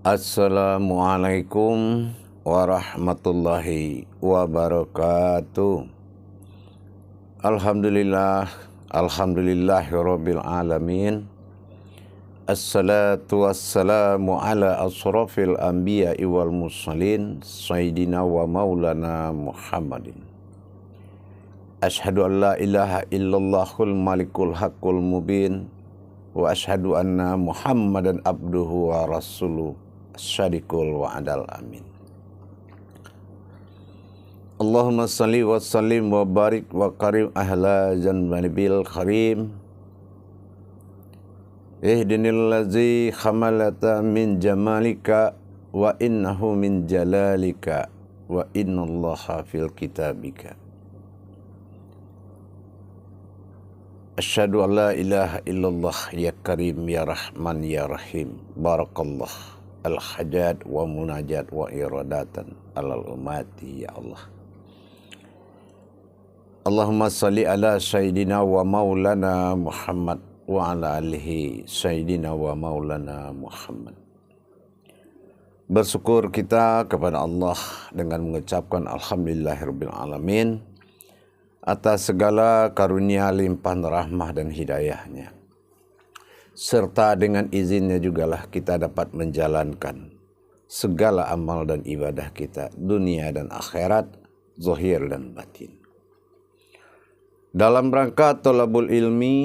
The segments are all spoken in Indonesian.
Assalamualaikum warahmatullahi wabarakatuh. Alhamdulillahirabbil alamin. Assalatu wassalamu ala asrafil anbiya'i wal mursalin sayyidina wa maulana Muhammadin. Asyhadu an la ilaha illallahul malikul haqqul mubin wa asyhadu anna Muhammadan abduhu wa rasuluh syadikul wa adal amin. Allahumma salli wa sallim wa barik wa karim ahla janbil karim. Ihdinil ladzi khamalata min jamalika wa innahu min jalalika wa innallaha fil kitabika. Asyhadu an la ilaha illallah ya karim ya rahman ya rahim. Barakallah al-hajat wa munajat wa iradatan alal umati ya Allah. Allahumma salli ala sayyidina wa maulana Muhammad wa ala alihi sayyidina wa maulana Muhammad. Bersyukur kita kepada Allah dengan mengucapkan alhamdulillahirabbil alamin atas segala karunia limpahan rahmah dan hidayahnya. Serta dengan izinnya jugalah kita dapat menjalankan segala amal dan ibadah kita, dunia dan akhirat, zahir dan batin. Dalam rangka thalabul ilmi,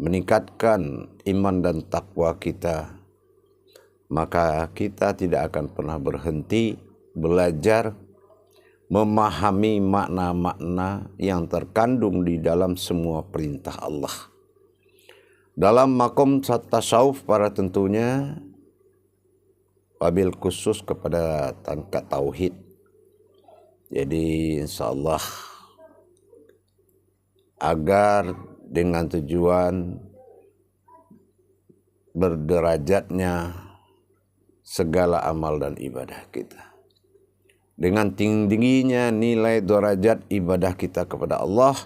meningkatkan iman dan takwa kita, maka kita tidak akan pernah berhenti belajar memahami makna-makna yang terkandung di dalam semua perintah Allah. Dalam makom tasawuf para tentunya, wabil khusus kepada tangkat tauhid. Jadi insyaallah agar dengan tujuan berderajatnya segala amal dan ibadah kita. Dengan tingginya nilai derajat ibadah kita kepada Allah,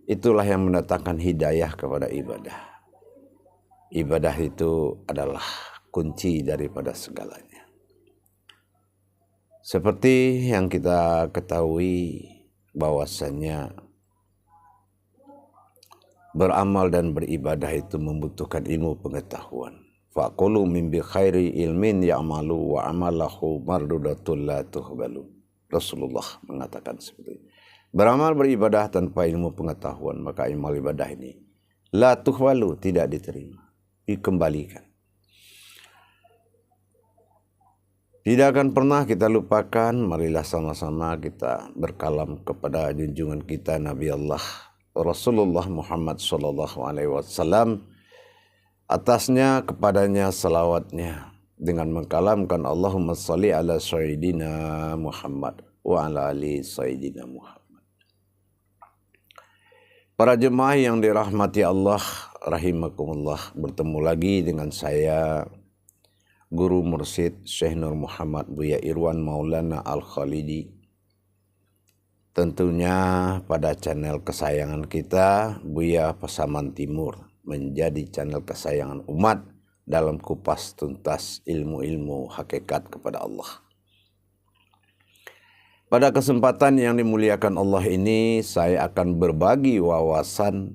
itulah yang mendatangkan hidayah kepada ibadah. Ibadah itu adalah kunci daripada segalanya. Seperti yang kita ketahui bahwasannya beramal dan beribadah itu membutuhkan ilmu pengetahuan. Faqulu min bi khairi ilmin ya'malu wa amalahu mardudatul la tuhbalu. Rasulullah mengatakan seperti itu. Beramal beribadah tanpa ilmu pengetahuan, maka amal ibadah ini la tuhbalu, tidak diterima, dikembalikan. Tidak akan pernah kita lupakan, marilah sama-sama kita berkalam kepada junjungan kita Nabi Allah Rasulullah Muhammad SAW. Atasnya kepadanya salawatnya dengan mengkalamkan Allahumma salli ala sayyidina Muhammad wa ala ali sayyidina Muhammad. Para jemaah yang dirahmati Allah rahimakumullah, bertemu lagi dengan saya Guru Mursyid Syekh Nur Muhammad Buya Irwan Maulana Al-Khalidi. Tentunya pada channel kesayangan kita Buya Pasaman Timur, menjadi channel kesayangan umat dalam kupas tuntas ilmu-ilmu hakikat kepada Allah. Pada kesempatan yang dimuliakan Allah ini, saya akan berbagi wawasan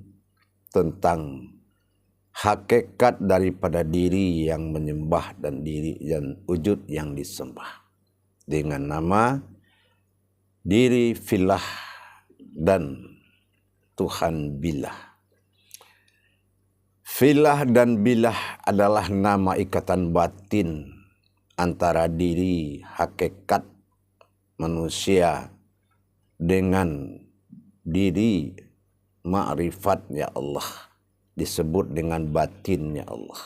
tentang hakikat daripada diri yang menyembah dan diri dan wujud yang disembah, dengan nama diri filah dan Tuhan bilah. Filah dan bilah adalah nama ikatan batin antara diri hakikat manusia dengan diri ma'rifatnya Allah, disebut dengan batinnya Allah.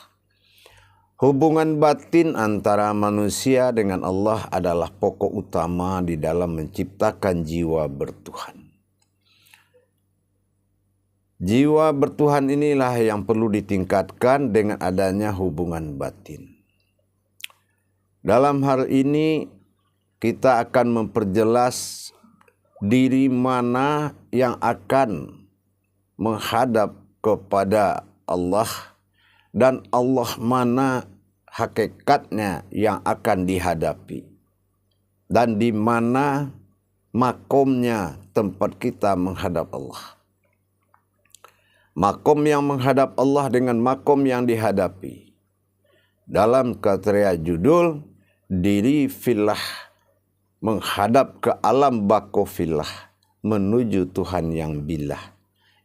Hubungan batin antara manusia dengan Allah adalah pokok utama di dalam menciptakan jiwa bertuhan. Jiwa bertuhan inilah yang perlu ditingkatkan dengan adanya hubungan batin. Dalam hal ini kita akan memperjelas diri mana yang akan menghadap kepada Allah dan Allah mana hakikatnya yang akan dihadapi dan di mana makomnya tempat kita menghadap Allah. Makom yang menghadap Allah dengan makom yang dihadapi. Dalam kriteria judul, diri fillah menghadap ke alam bako fillah menuju Tuhan yang billah.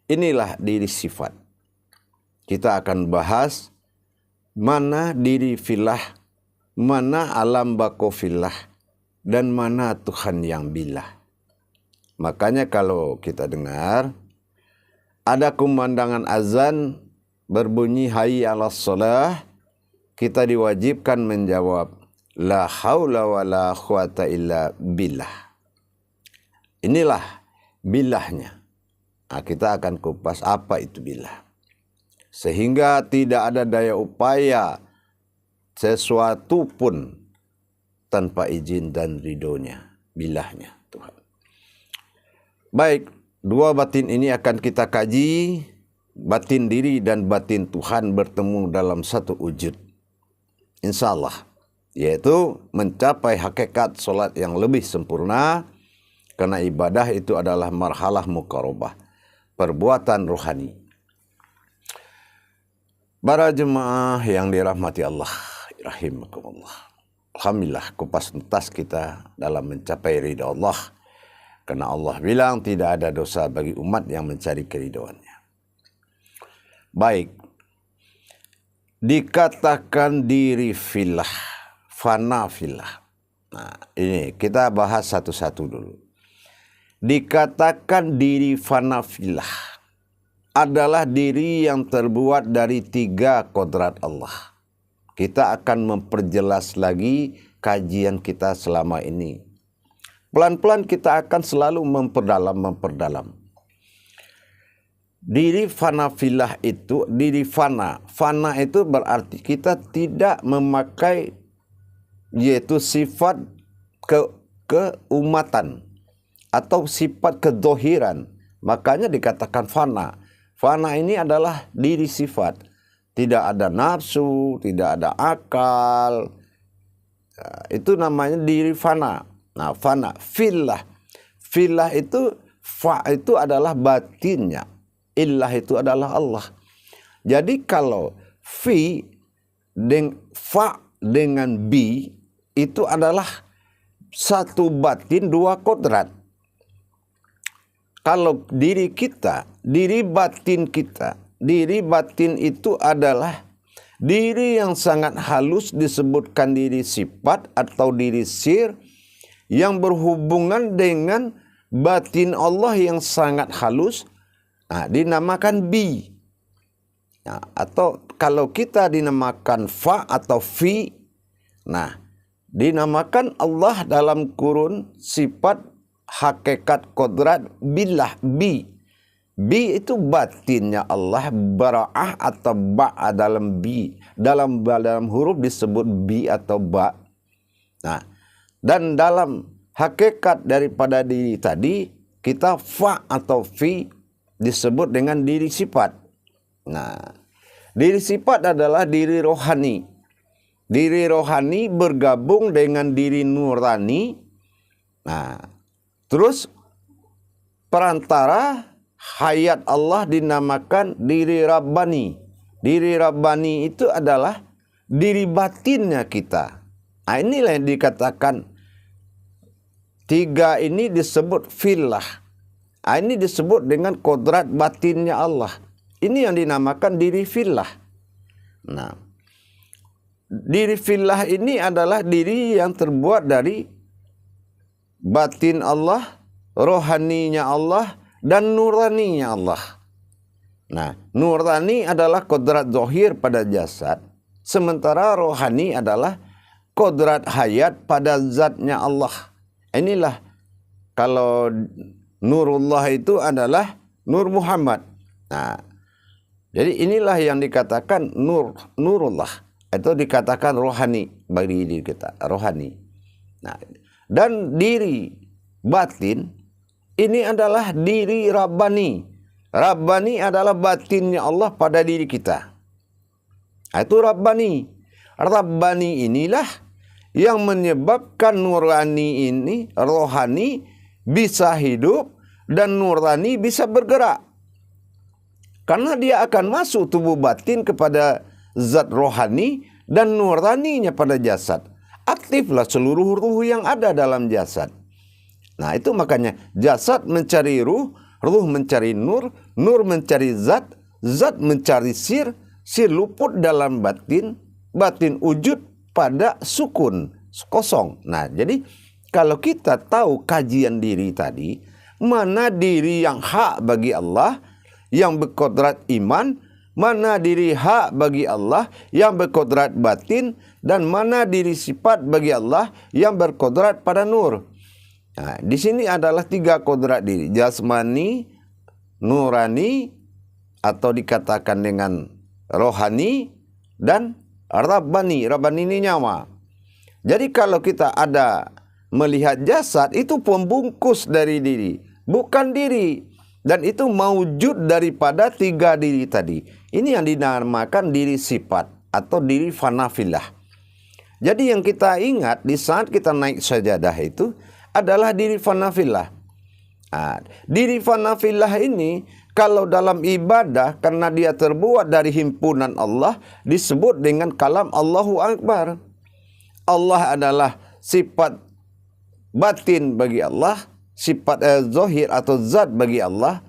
Inilah diri sifat. Kita akan bahas mana diri fillah, mana alam bako fillah, dan mana Tuhan yang billah. Makanya kalau kita dengar ada kumandangan azan berbunyi hayya 'alas shalah, kita diwajibkan menjawab la haula wala quwata illa billah. Inilah billahnya. Nah, kita akan kupas apa itu billah. Sehingga tidak ada daya upaya sesuatu pun tanpa izin dan ridhonya, billahnya Tuhan. Baik, dua batin ini akan kita kaji. Batin diri dan batin Tuhan bertemu dalam satu wujud, insya Allah, yaitu mencapai hakikat solat yang lebih sempurna. Karena ibadah itu adalah marhalah muqarabah, perbuatan rohani. Para jemaah yang dirahmati Allah, rahimakumullah. Alhamdulillah, kupas tuntas kita dalam mencapai ridha Allah. Karena Allah bilang tidak ada dosa bagi umat yang mencari keridhoannya. Baik, dikatakan diri fillah, fana fillah. Nah, ini kita bahas satu-satu dulu. Dikatakan diri fana fillah adalah diri yang terbuat dari 3 kodrat Allah. Kita akan memperjelas lagi kajian kita selama ini. Pelan-pelan kita akan selalu memperdalam. Diri fana fillah itu, diri fana. Fana itu berarti kita tidak memakai yaitu sifat keumatan atau sifat kedohiran. Makanya dikatakan fana. Fana ini adalah diri sifat. Tidak ada nafsu, tidak ada akal. Itu namanya diri fana. Nah, fana, fillah. Fillah itu, fa itu adalah batinnya. Illah itu adalah Allah. Jadi kalau fi fa dengan bi itu adalah satu batin 2 kodrat. Kalau diri kita, diri batin kita, diri batin itu adalah diri yang sangat halus, disebutkan diri sifat atau diri sir, yang berhubungan dengan batin Allah yang sangat halus, nah, dinamakan bi. Nah, atau kalau kita dinamakan fa atau fi, nah, dinamakan Allah dalam kurun sifat hakikat kodrat billah, bi. Bi itu batinnya Allah, bara'ah atau ba' dalam bi. Dalam huruf disebut bi atau ba. Nah, dan dalam hakikat daripada diri tadi, kita fa atau fi disebut dengan diri sifat. Nah, diri sifat adalah diri rohani. Diri rohani bergabung dengan diri nurani. Nah, terus perantara hayat Allah dinamakan diri Rabbani. Diri Rabbani itu adalah diri batinnya kita. Nah, inilah yang dikatakan 3 ini disebut fillah. Nah, ini disebut dengan kodrat batinnya Allah. Ini yang dinamakan diri fillah. Nah, diri fillah ini adalah diri yang terbuat dari batin Allah, rohaninya Allah, dan nuraninya Allah. Nah, nurani adalah kodrat zahir pada jasad, sementara rohani adalah kodrat hayat pada zatnya Allah. Inilah kalau nurullah itu adalah nur Muhammad. Nah, jadi inilah yang dikatakan nurullah, itu dikatakan rohani bagi diri kita, rohani. Nah, dan diri batin ini adalah diri Rabbani. Rabbani adalah batinnya Allah pada diri kita. Itu Rabbani. Rabbani inilah yang menyebabkan nurani ini, rohani bisa hidup dan nurani bisa bergerak. Karena dia akan masuk tubuh batin kepada zat rohani dan nuraninya pada jasad. Aktiflah seluruh ruh yang ada dalam jasad. Nah itu makanya jasad mencari ruh, ruh mencari nur, nur mencari zat, zat mencari sir, sir luput dalam batin, batin wujud pada sukun, kosong. Nah jadi kalau kita tahu kajian diri tadi, mana diri yang hak bagi Allah, yang berkodrat iman, mana diri hak bagi Allah yang berkodrat batin, dan mana diri sifat bagi Allah yang berkodrat pada nur. Nah, di sini adalah 3 kodrat diri, jasmani, nurani, atau dikatakan dengan rohani, dan rabbani. Rabbani ini nyawa. Jadi kalau kita ada melihat jasad, itu pembungkus dari diri, bukan diri. Dan itu maujud daripada 3 diri tadi. Ini yang dinamakan diri sifat atau diri fanafillah. Jadi yang kita ingat di saat kita naik sajadah itu adalah diri fanafillah. Nah, diri fanafillah ini kalau dalam ibadah karena dia terbuat dari himpunan Allah disebut dengan kalam Allahu Akbar. Allah adalah sifat batin bagi Allah, sifat zahir atau zat bagi Allah.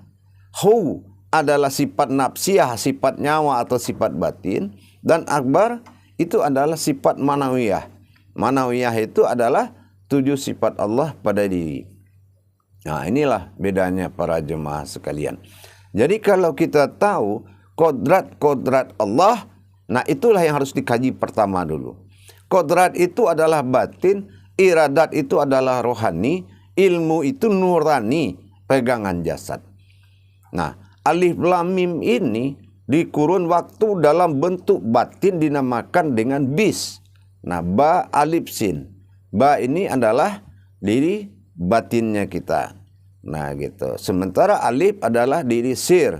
Hu adalah sifat nafsiyah, sifat nyawa atau sifat batin. Dan akbar itu adalah sifat manawiyah. Manawiyah itu adalah 7 sifat Allah pada diri. Nah inilah bedanya para jemaah sekalian. Jadi kalau kita tahu kodrat-kodrat Allah, nah itulah yang harus dikaji pertama dulu. Kodrat itu adalah batin, iradat itu adalah rohani, ilmu itu nurani, pegangan jasad. Nah, alif lam mim ini di kurun waktu dalam bentuk batin dinamakan dengan bis. Nah, ba alif sin. Ba ini adalah diri batinnya kita. Nah, gitu. Sementara alif adalah diri sir.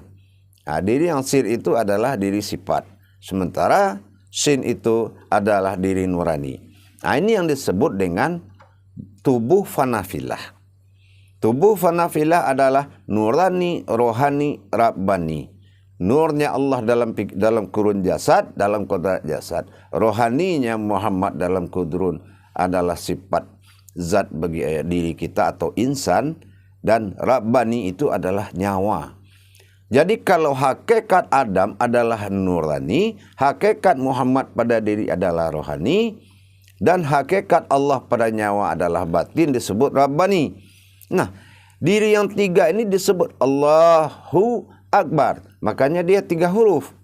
Nah, diri yang sir itu adalah diri sifat. Sementara sin itu adalah diri nurani. Nah, ini yang disebut dengan tubuh fanafillah. Tubuh fanafillah adalah nurani, rohani, rabbani. Nurnya Allah dalam kurun jasad, dalam kodrat jasad. Rohaninya Muhammad dalam kudrun adalah sifat zat bagi diri kita atau insan. Dan rabbani itu adalah nyawa. Jadi kalau hakikat Adam adalah nurani, hakikat Muhammad pada diri adalah rohani, dan hakikat Allah pada nyawa adalah batin disebut rabbani. Nah, diri yang 3 ini disebut Allahu Akbar. Makanya dia 3 huruf.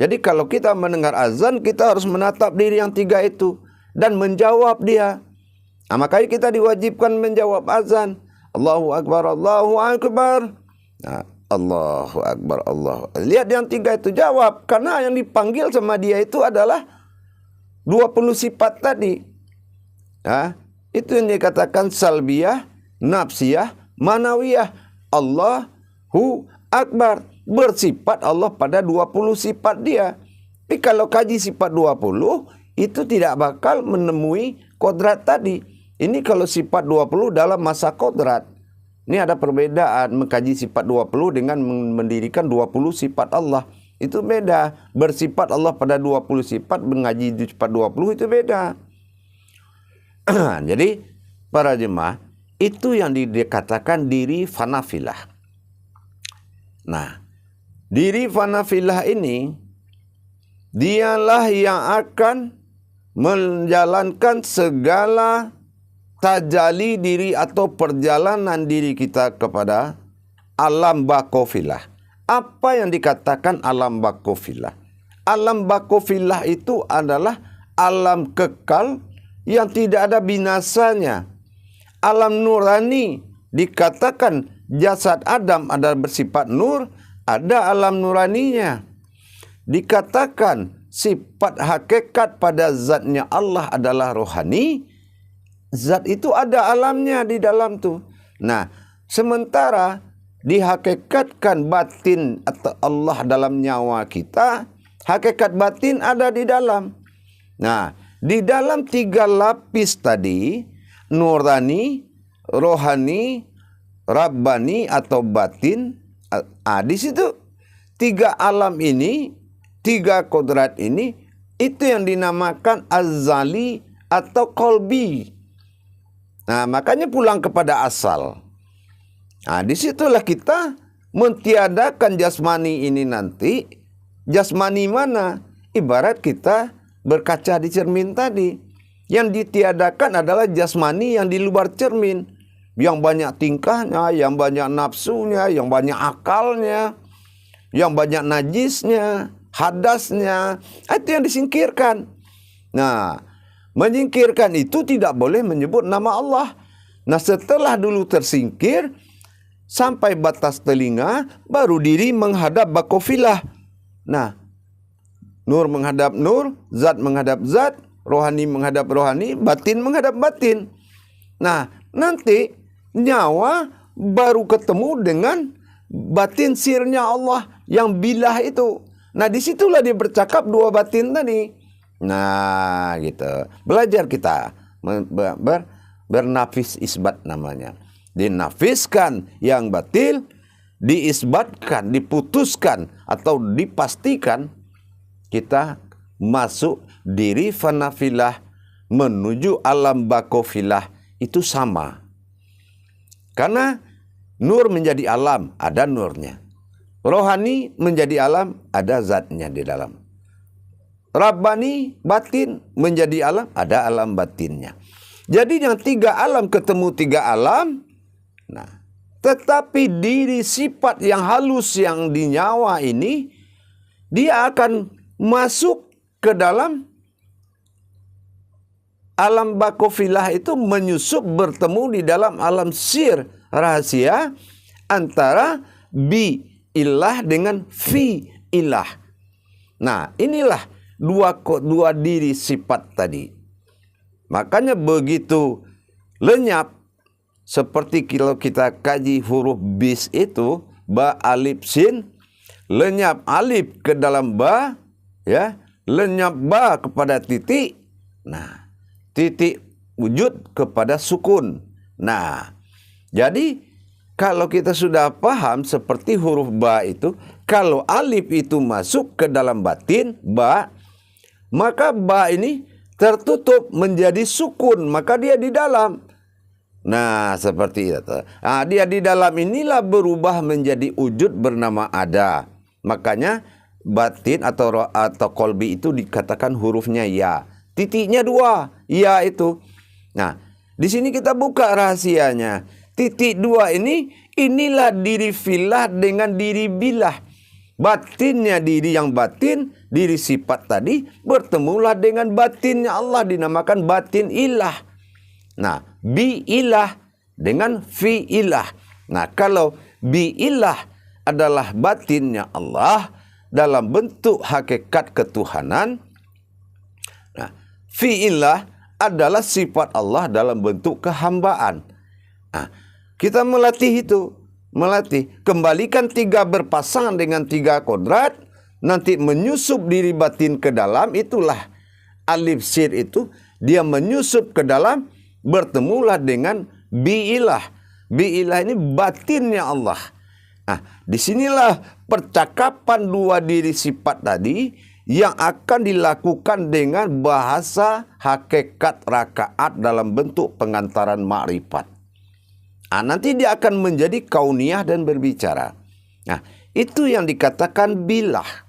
Jadi kalau kita mendengar azan, kita harus menatap diri yang 3 itu dan menjawab dia. Nah, makanya kita diwajibkan menjawab azan. Allahu Akbar, Allahu Akbar. Nah, Allahu Akbar, Allahu. Lihat yang 3 itu jawab. Karena yang dipanggil sama dia itu adalah 20 sifat tadi. Nah, itu yang dikatakan salbiyah, nafsiyah, manawiyah. Allahu Akbar. Bersifat Allah pada 20 sifat dia. Tapi kalau kaji sifat 20, itu tidak bakal menemui kodrat tadi. Ini kalau sifat 20 dalam masa kodrat. Ini ada perbedaan mengkaji sifat 20 dengan mendirikan 20 sifat Allah. Itu beda. Bersifat Allah pada 20 sifat, mengaji sifat 20 itu beda. Jadi para jemaah, itu yang dikatakan diri fanafillah. Nah, diri fanafillah ini dialah yang akan menjalankan segala tajali diri atau perjalanan diri kita kepada alam bakofilah. Apa yang dikatakan alam bakofilah? Alam bakofilah itu adalah alam kekal yang tidak ada binasanya. Alam nurani dikatakan jasad Adam adalah bersifat nur, ada alam nuraninya. Dikatakan sifat hakikat pada zatnya Allah adalah rohani, zat itu ada alamnya di dalam tu. Nah, sementara dihakikatkan batin atau Allah dalam nyawa kita, hakikat batin ada di dalam. Nah, di dalam 3 lapis tadi, nurani, rohani, rabbani atau batin, di situ 3 alam ini, 3 kodrat ini, itu yang dinamakan azali atau kolbi. Nah, makanya pulang kepada asal. Nah, disitulah kita mentiadakan jasmani ini nanti. Jasmani mana? Ibarat kita berkaca di cermin tadi. Yang ditiadakan adalah jasmani yang di luar cermin. Yang banyak tingkahnya, yang banyak nafsunya, yang banyak akalnya, yang banyak najisnya, hadasnya. Itu yang disingkirkan. Nah, menyingkirkan itu tidak boleh menyebut nama Allah. Nah, setelah dulu tersingkir, sampai batas telinga, baru diri menghadap bakofilah. Nah, nur menghadap nur, zat menghadap zat, rohani menghadap rohani, batin menghadap batin. Nah, nanti nyawa baru ketemu dengan batin sirnya Allah yang bilah itu. Nah, disitulah dia bercakap 2 batin tadi. Nah, gitu. Belajar kita bernafis isbat namanya. Dinafiskan yang batil, diisbatkan, diputuskan atau dipastikan kita masuk diri fanafilah menuju alam bakofilah itu sama. Karena nur menjadi alam, ada nurnya. Rohani menjadi alam, ada zatnya di dalam. Rabbani, batin menjadi alam, ada alam batinnya. Jadi yang 3 alam ketemu 3 alam. Nah, tetapi diri sifat yang halus yang di nyawa ini, dia akan masuk ke dalam alam bakofilah itu, menyusup bertemu di dalam alam sir rahasia antara bi ilah dengan fi ilah. Nah, inilah dua diri sifat tadi. Makanya begitu lenyap, seperti kalau kita kaji huruf bis itu, ba alif sin, lenyap alif ke dalam ba, ya, lenyap ba kepada titik. Nah, titik wujud kepada sukun. Nah, jadi kalau kita sudah paham seperti huruf ba itu, kalau alif itu masuk ke dalam batin ba, maka ba ini tertutup menjadi sukun, maka dia di dalam. Nah, seperti itu. Nah, dia di dalam inilah berubah menjadi wujud bernama ada. Makanya batin atau kolbi itu dikatakan hurufnya ya. Titiknya 2, ya itu. Nah, di sini kita buka rahasianya. Titik 2 ini, inilah diri filah dengan diri bilah. Batinnya diri yang batin, diri sifat tadi, bertemulah dengan batinnya Allah, dinamakan batin ilah. Nah, bi ilah dengan fi ilah. Nah, kalau bi ilah adalah batinnya Allah dalam bentuk hakikat ketuhanan. Nah, fi ilah adalah sifat Allah dalam bentuk kehambaan. Nah, kita melatih itu. Melatih. Kembalikan 3 berpasangan dengan 3 kodrat. Nanti menyusup diri batin ke dalam. Itulah alif sir itu. Dia menyusup ke dalam. Bertemulah dengan bi'ilah. Bi'ilah ini batinnya Allah. Nah, disinilah percakapan 2 diri sifat tadi yang akan dilakukan dengan bahasa hakikat rakaat dalam bentuk pengantaran ma'rifat. Nah, nanti dia akan menjadi kauniyah dan berbicara. Nah, itu yang dikatakan bilah.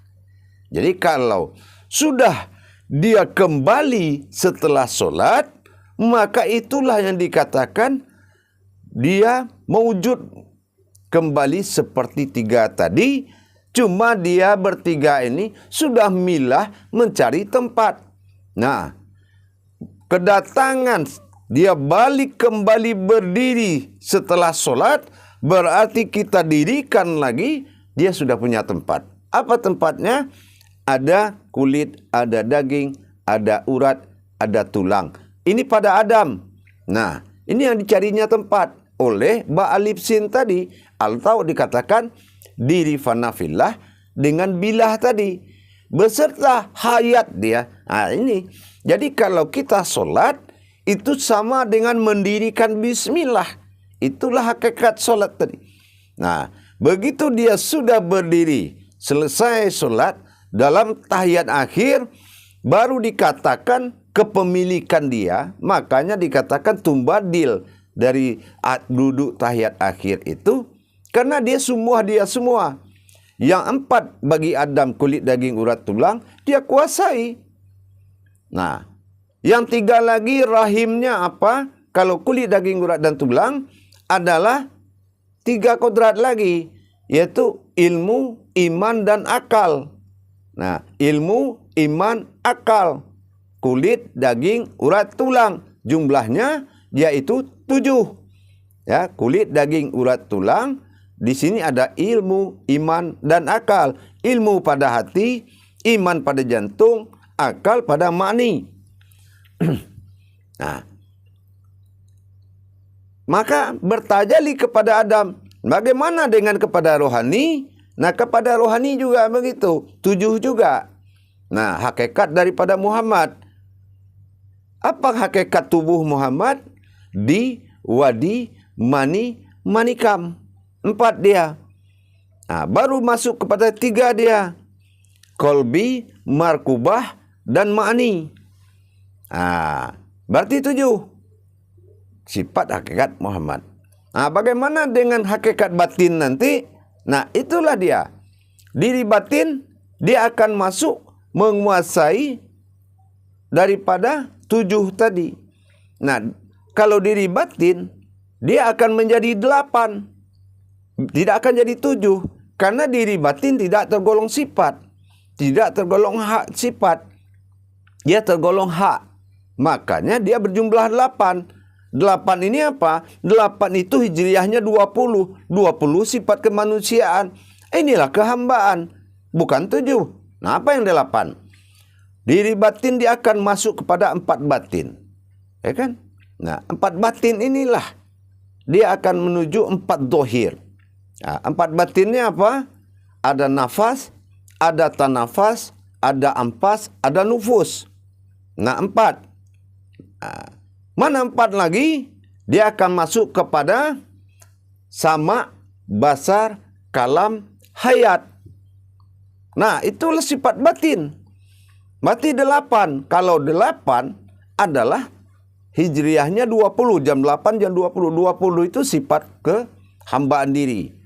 Jadi kalau sudah dia kembali setelah sholat, maka itulah yang dikatakan dia mewujud kembali seperti 3 tadi. Cuma dia bertiga ini sudah milah mencari tempat. Nah, kedatangan dia balik kembali berdiri setelah sholat, berarti kita dirikan lagi, dia sudah punya tempat. Apa tempatnya? Ada kulit, ada daging, ada urat, ada tulang. Ini pada Adam. Nah, ini yang dicarinya tempat oleh ba alif sin tadi. Atau dikatakan diri fanafillah dengan bilah tadi. beserta hayat dia. Nah, ini. Jadi kalau kita solat, itu sama dengan mendirikan bismillah. Itulah hakikat solat tadi. Nah, begitu dia sudah berdiri, selesai solat, dalam tahiyat akhir, baru dikatakan kepemilikan dia. Makanya dikatakan tumbadil dari duduk tahiyat akhir itu. Karena dia semua. Yang 4 bagi Adam, kulit, daging, urat, tulang, dia kuasai. Nah, yang 3 lagi rahimnya apa? Kalau kulit, daging, urat, dan tulang adalah 3 kodrat lagi, yaitu ilmu, iman, dan akal. Nah, ilmu, iman, akal, kulit, daging, urat, tulang, jumlahnya yaitu 7. Ya, kulit, daging, urat, tulang. Di sini ada ilmu, iman, dan akal. Ilmu pada hati, iman pada jantung, akal pada mani. Nah, maka bertajalli kepada Adam. Bagaimana dengan kepada rohani? Nah, kepada rohani juga begitu. 7 juga. Nah, hakikat daripada Muhammad. Apa hakikat tubuh Muhammad? Di, wadi, mani, manikam. 4 dia. Nah, baru masuk kepada 3 dia. Kolbi, markubah, dan ma'ni. Nah, berarti 7. Sifat hakikat Muhammad. Nah, bagaimana dengan hakikat batin nanti? Nah, itulah dia. Diri batin, dia akan masuk menguasai daripada 7 tadi. Nah, kalau diri batin, dia akan menjadi 8. Tidak akan jadi 7. Karena diri batin tidak tergolong sifat. Tidak tergolong hak sifat. Dia tergolong hak. Makanya dia berjumlah 8. 8 ini apa? 8 itu hijriahnya 20. 20 sifat kemanusiaan. Inilah kehambaan. Bukan 7. Nah, apa yang 8? Diri batin dia akan masuk kepada 4 batin. Ya kan? Nah, 4 batin inilah dia akan menuju 4 dohir. Nah, 4 batinnya apa? Ada nafas, ada tanafas, ada ampas, ada nufus. Nah, 4. Nah, mana 4 lagi? Dia akan masuk kepada sama, basar, kalam, hayat. Nah, itulah sifat batin. Berarti 8. Kalau 8 adalah hijriahnya 20. Jam 8, jam 20. 20 itu sifat kehambaan diri.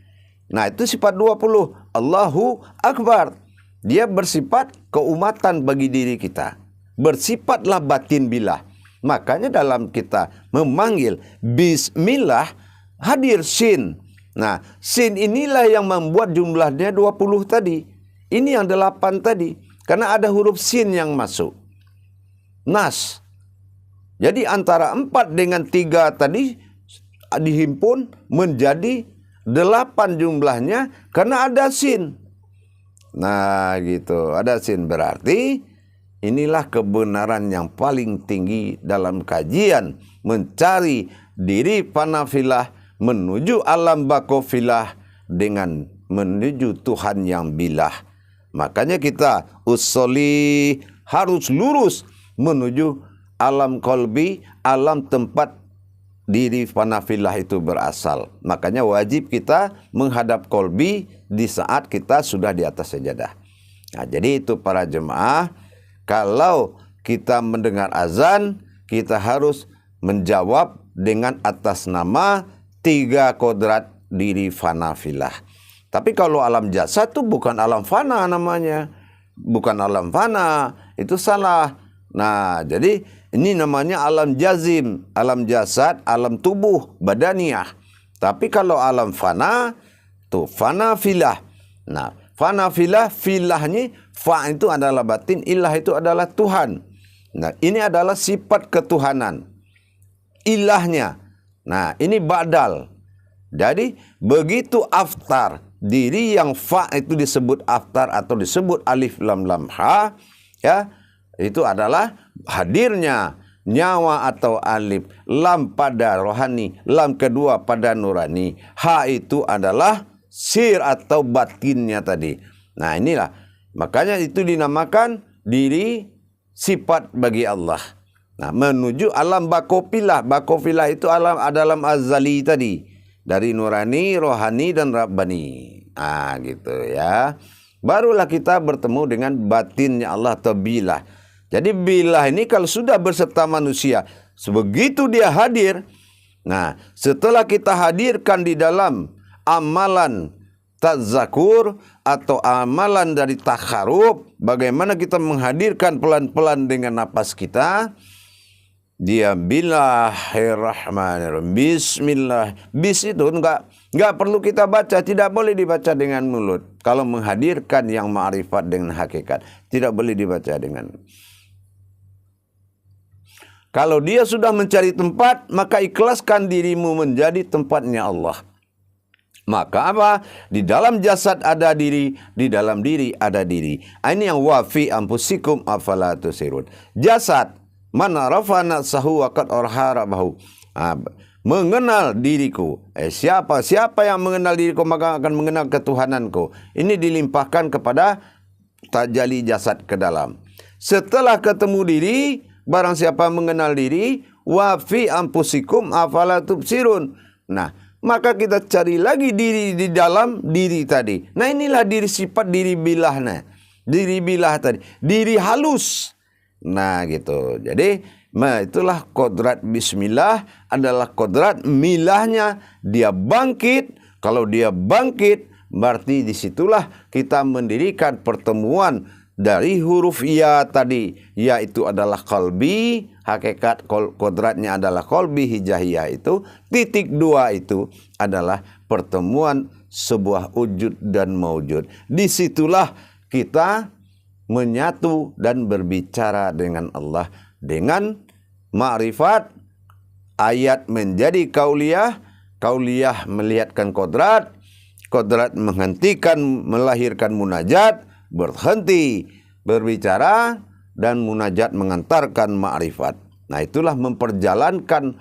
Nah, itu sifat 20. Allahu Akbar. Dia bersifat keumatan bagi diri kita. Bersifatlah batin billah. Makanya dalam kita memanggil bismillah, hadir sin. Nah, sin inilah yang membuat jumlahnya 20 tadi. Ini yang 8 tadi. Karena ada huruf sin yang masuk. Nas. Jadi antara 4 dengan 3 tadi dihimpun menjadi 8 jumlahnya karena ada sin. Nah, gitu. Ada sin berarti inilah kebenaran yang paling tinggi dalam kajian mencari diri panafilah menuju alam bakofilah dengan menuju Tuhan yang bilah. Makanya kita usoli harus lurus menuju alam kolbi, alam tempat diri panafilah itu berasal. Makanya wajib kita menghadap kolbi di saat kita sudah di atas sajadah. Nah, jadi itu para jemaah, kalau kita mendengar azan, kita harus menjawab dengan atas nama 3 kodrat diri fanafilah. Tapi kalau alam jasad itu bukan alam fana namanya. Bukan alam fana, itu salah. Nah, jadi ini namanya alam jazim, alam jasad, alam tubuh, badaniyah. Tapi kalau alam fana, itu fana filah. Nah, fana filah, filahnya, fa itu adalah batin, ilah itu adalah Tuhan. Nah, ini adalah sifat ketuhanan. Ilahnya. Nah, ini badal. Jadi, begitu aftar, diri yang fa itu disebut aftar atau disebut alif lam lam ha, ya, itu adalah hadirnya nyawa atau alif, lam pada rohani, lam kedua pada nurani, ha itu adalah sir atau batinnya tadi. Nah, inilah Makanya itu dinamakan diri sifat bagi Allah. Nah, menuju alam bakofilah. Bakofilah itu alam azali tadi. Dari nurani, rohani, dan rabbani. Gitu ya. Barulah kita bertemu dengan batinnya Allah atau bilah. Jadi bilah ini kalau sudah berserta manusia, sebegitu dia hadir, nah setelah kita hadirkan di dalam amalan tadzakur atau amalan dari takharub, bagaimana kita menghadirkan pelan-pelan dengan napas kita, dia Bismillahirrahmanirrahim. Bismillah. Bis itu enggak perlu kita baca, tidak boleh dibaca dengan mulut. Kalau menghadirkan yang ma'rifat dengan hakikat, tidak boleh dibaca dengan. Kalau dia sudah mencari tempat, maka ikhlaskan dirimu menjadi tempatnya Allah. Maka apa? Di dalam jasad ada diri, di dalam diri ada diri. Ini yang wafi ampusikum afala tusirun. Jasad man rafa nafsahu wa qad arharabahu. Mengenal diriku. Siapa yang mengenal diriku maka akan mengenal ketuhananku. Ini dilimpahkan kepada tajalli jasad ke dalam. Setelah ketemu diri, barang siapa mengenal diri, wa fi anfusikum afala tubsirun. Nah, maka kita cari lagi diri di dalam diri tadi. Nah, inilah diri sifat diri bilahnya. Diri bilah tadi. Diri halus. Nah gitu. Jadi itulah kodrat bismillah adalah kodrat milahnya. Dia bangkit. Kalau dia bangkit berarti disitulah kita mendirikan pertemuan dari huruf ya tadi. Ya itu adalah qalbi. Hakikat kodratnya adalah qalbi hijahiyah itu. Titik 2 itu adalah pertemuan sebuah wujud dan maujud. Disitulah kita menyatu dan berbicara dengan Allah dengan ma'rifat. Ayat menjadi kauliyah, kauliyah melihatkan kodrat, kodrat menghentikan melahirkan munajat, berhenti berbicara, dan munajat mengantarkan ma'rifat. Nah itulah memperjalankan